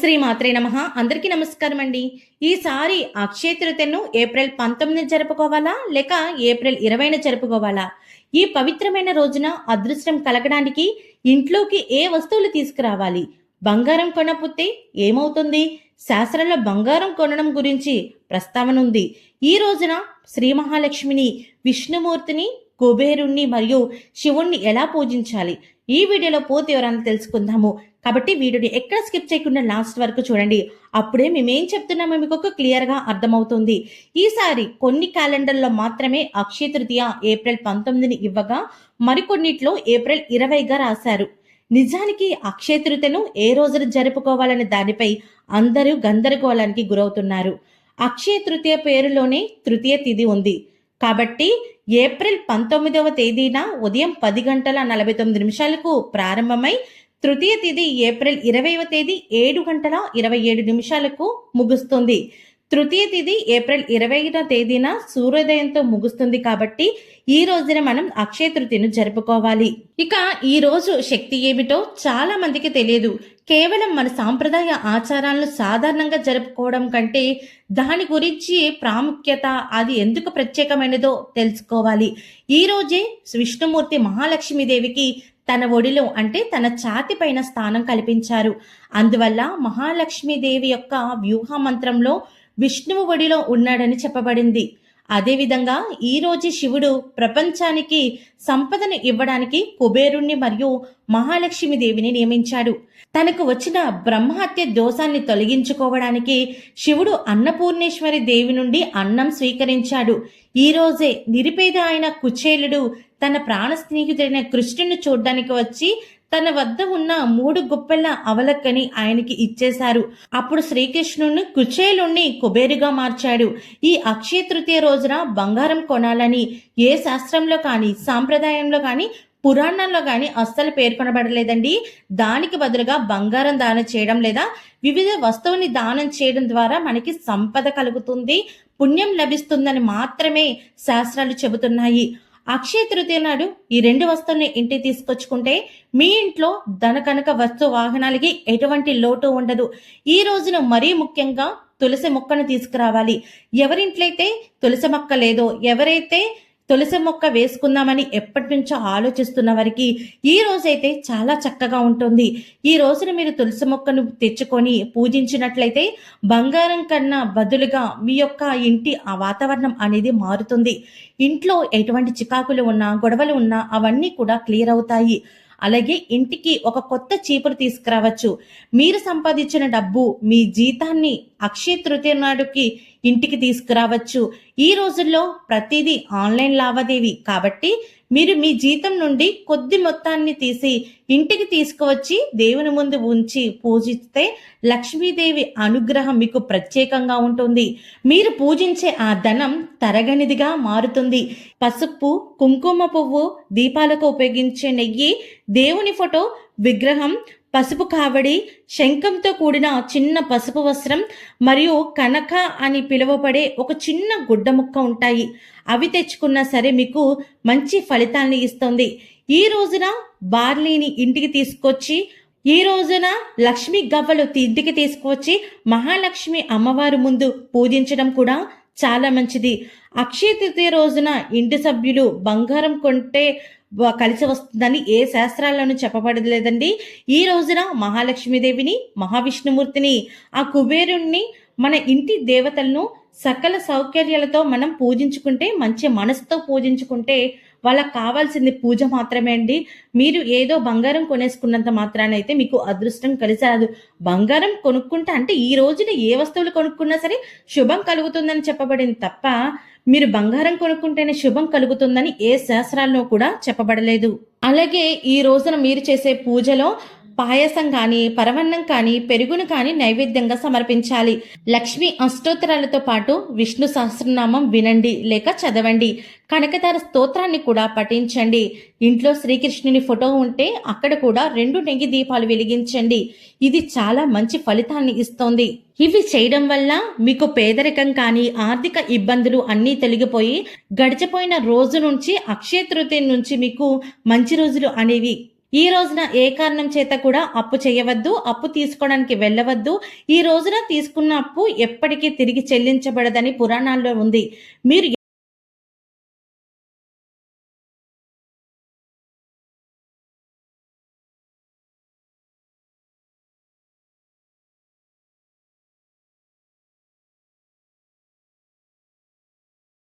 శ్రీ మాత్రే నమః. అందరికీ నమస్కారం అండి. ఈసారి అక్షయ తృతీయను ఏప్రిల్ 19 జరుపుకోవాలా లేక ఏప్రిల్ 20 జరుపుకోవాలా? ఈ పవిత్రమైన రోజున అదృష్టం కలగడానికి ఇంట్లోకి ఏ వస్తువులు తీసుకురావాలి? బంగారం కొనకపోతే ఏమవుతుంది? శాస్త్రంలో బంగారం కొనడం గురించి ప్రస్తావన ఉంది. ఈ రోజున శ్రీ మహాలక్ష్మిని, విష్ణుమూర్తిని, కుబేరుణ్ణి మరియు శివుణ్ణి ఎలా పూజించాలి? ఈ వీడియోలో పూర్తి వివరాలు తెలుసుకుందాము. కాబట్టి వీడియోని ఎక్కడ స్కిప్ చేయకుండా లాస్ట్ వరకు చూడండి. అప్పుడే మేమేం చెప్తున్నామో మీకు ఒక క్లియర్గా అర్థమవుతుంది. ఈసారి కొన్ని క్యాలెండర్లో మాత్రమే అక్షయ తృతీయ ఏప్రిల్ 19ని ఇవ్వగా మరికొన్నిట్లో ఏప్రిల్ 20గా రాశారు. నిజానికి అక్షయ తృతీయను ఏ రోజున జరుపుకోవాలనే దానిపై అందరూ గందరగోళానికి గురవుతున్నారు. అక్షయ తృతీయ పేరులోనే తృతీయ తిథి ఉంది కాబట్టి ఏప్రిల్ 19వ తేదీన ఉదయం 10:49 ప్రారంభమై తృతీయ తిథి ఏప్రిల్ 20వ తేదీ 7:27 ముగుస్తుంది. తృతీయ తిథి ఏప్రిల్ 20వ తేదీన సూర్యోదయంతో ముగుస్తుంది కాబట్టి ఈ రోజున మనం అక్షయ తృతీయను జరుపుకోవాలి. ఇక ఈ రోజు శక్తి ఏమిటో చాలా మందికి తెలియదు. కేవలం మన సాంప్రదాయ ఆచారాలను సాధారణంగా జరుపుకోవడం కంటే దాని గురించి ప్రాముఖ్యత, అది ఎందుకు ప్రత్యేకమైనదో తెలుసుకోవాలి. ఈ రోజే విష్ణుమూర్తి మహాలక్ష్మీదేవికి తన ఒడిలో అంటే తన ఛాతి పైన స్థానం కల్పించారు. అందువల్ల మహాలక్ష్మీదేవి యొక్క వ్యూహ మంత్రంలో విష్ణువు ఒడిలో ఉన్నాడని చెప్పబడింది. అదేవిధంగా ఈ రోజు శివుడు ప్రపంచానికి సంపదను ఇవ్వడానికి కుబేరుణ్ణి మరియు మహాలక్ష్మీదేవిని నియమించాడు. తనకు వచ్చిన బ్రహ్మహత్య దోషాన్ని తొలగించుకోవడానికి శివుడు అన్నపూర్ణేశ్వరి దేవి నుండి అన్నం స్వీకరించాడు. ఈ రోజే నిరుపేద అయిన కుచేలుడు తన ప్రాణ స్నేహితుడైన కృష్ణుని చూడ్డానికి వచ్చి తన వద్ద ఉన్న 3 గుప్పెళ్ల అవలక్కని ఆయనకి ఇచ్చేశారు. అప్పుడు శ్రీకృష్ణుని కుచేలుణ్ణి కుబేరుగా మార్చాడు. ఈ అక్షయ తృతీయ రోజున బంగారం కొనాలని ఏ శాస్త్రంలో కానీ, సాంప్రదాయంలో కానీ, పురాణాల్లో కానీ అస్సలు పేర్కొనబడలేదండి. దానికి బదులుగా బంగారం దానం చేయడం లేదా వివిధ వస్తువుని దానం చేయడం ద్వారా మనకి సంపద కలుగుతుంది, పుణ్యం లభిస్తుందని మాత్రమే శాస్త్రాలు చెబుతున్నాయి. అక్షయ తృతీయ నాడు ఈ 2 వస్తువుల్ని ఇంటికి తీసుకొచ్చుకుంటే మీ ఇంట్లో ధన కనక వస్తు వాహనాలకి ఎటువంటి లోటు ఉండదు. ఈ రోజున మరీ ముఖ్యంగా తులసి మొక్కను తీసుకురావాలి. ఎవరింట్లో అయితే తులసి మొక్క లేదో, ఎవరైతే తులసి మొక్క వేసుకుందామని ఎప్పటి నుంచో ఆలోచిస్తున్న వారికి ఈ రోజైతే చాలా చక్కగా ఉంటుంది. ఈ రోజున మీరు తులసి మొక్కను తెచ్చుకొని పూజించినట్లయితే బంగారం కన్నా బదులుగా మీ యొక్క ఇంటి ఆ వాతావరణం అనేది మారుతుంది. ఇంట్లో ఎటువంటి చికాకులు ఉన్నా, గొడవలు ఉన్నా అవన్నీ కూడా క్లియర్ అవుతాయి. అలాగే ఇంటికి ఒక కొత్త చీపురు తీసుకురావచ్చు. మీరు సంపాదించిన డబ్బు, మీ జీతాన్ని అక్షయ తృతీయ నాడుకి ఇంటికి తీసుకురావచ్చు. ఈ రోజుల్లో ప్రతిదీ ఆన్లైన్ లావాదేవీ కాబట్టి మీరు మీ జీతం నుండి కొద్ది మొత్తాన్ని తీసి ఇంటికి తీసుకువచ్చి దేవుని ముందు ఉంచి పూజిస్తే లక్ష్మీదేవి అనుగ్రహం మీకు ప్రత్యేకంగా ఉంటుంది. మీరు పూజించే ఆ ధనం తరగనిదిగా మారుతుంది. పసుపు, కుంకుమ పువ్వు, దీపాలకు ఉపయోగించే నెయ్యి, దేవుని ఫోటో, విగ్రహం, పసుపు కావడి, శంఖంతో కూడిన చిన్న పసుపు వస్త్రం మరియు కనక అని పిలువబడే ఒక చిన్న గుడ్డ ముక్క ఉంటాయి. అవి తెచ్చుకున్నా సరే మీకు మంచి ఫలితాన్ని ఇస్తుంది. ఈ రోజున బార్లీని ఇంటికి తీసుకొచ్చి, ఈ రోజున లక్ష్మీ గవ్వలు ఇంటికి తీసుకువచ్చి మహాలక్ష్మి అమ్మవారి ముందు పూజించడం కూడా చాలా మంచిది. అక్షయ తృతీయ రోజున ఇంటి సభ్యులు బంగారం కొంటే కలిసి వస్తుందని ఏ శాస్త్రాల్లోనూ చెప్పబడలేదండి. ఈ రోజున మహాలక్ష్మీదేవిని, మహావిష్ణుమూర్తిని, ఆ కుబేరుణ్ణి, మన ఇంటి దేవతలను సకల సౌకర్యాలతో మనం పూజించుకుంటే, మంచి మనసుతో పూజించుకుంటే వాళ్ళకి కావాల్సింది పూజ మాత్రమే అండి. మీరు ఏదో బంగారం కొనేసుకున్నంత మాత్రాన అయితే మీకు అదృష్టం కలిసి రాదు. బంగారం కొనుక్కుంటే అంటే ఈ రోజున ఏ వస్తువులు కొనుక్కున్నా సరే శుభం కలుగుతుందని చెప్పబడింది తప్ప మీరు బంగారం కొనుక్కుంటేనే శుభం కలుగుతుందని ఏ శాస్త్రాల్లో కూడా చెప్పబడలేదు. అలాగే ఈ రోజున మీరు చేసే పూజలో పాయసం కానీ, పరమన్నం కానీ, పెరుగును కానీ నైవేద్యంగా సమర్పించాలి. లక్ష్మీ అష్టోత్తరాలతో పాటు విష్ణు సహస్రనామం వినండి లేక చదవండి. కనకదార స్తోత్రాన్ని కూడా పఠించండి. ఇంట్లో శ్రీకృష్ణుని ఫోటో ఉంటే అక్కడ కూడా 2 నెయ్యి దీపాలు వెలిగించండి. ఇది చాలా మంచి ఫలితాన్ని ఇస్తోంది. ఇవి చేయడం వల్ల మీకు పేదరికం కానీ, ఆర్థిక ఇబ్బందులు అన్నీ తొలగిపోయి గడిచిపోయిన రోజు నుంచి అక్షయ తృతీయ నుంచి మీకు మంచి రోజులు అనేవి ఈ రోజున ఏ కారణం చేత కూడా అప్పు చేయవద్దు, అప్పు తీసుకోవడానికి వెళ్ళవద్దు. ఈ రోజున తీసుకున్న అప్పు ఎప్పటికీ తిరిగి చెల్లించబడదని పురాణాల్లో ఉంది. మీరు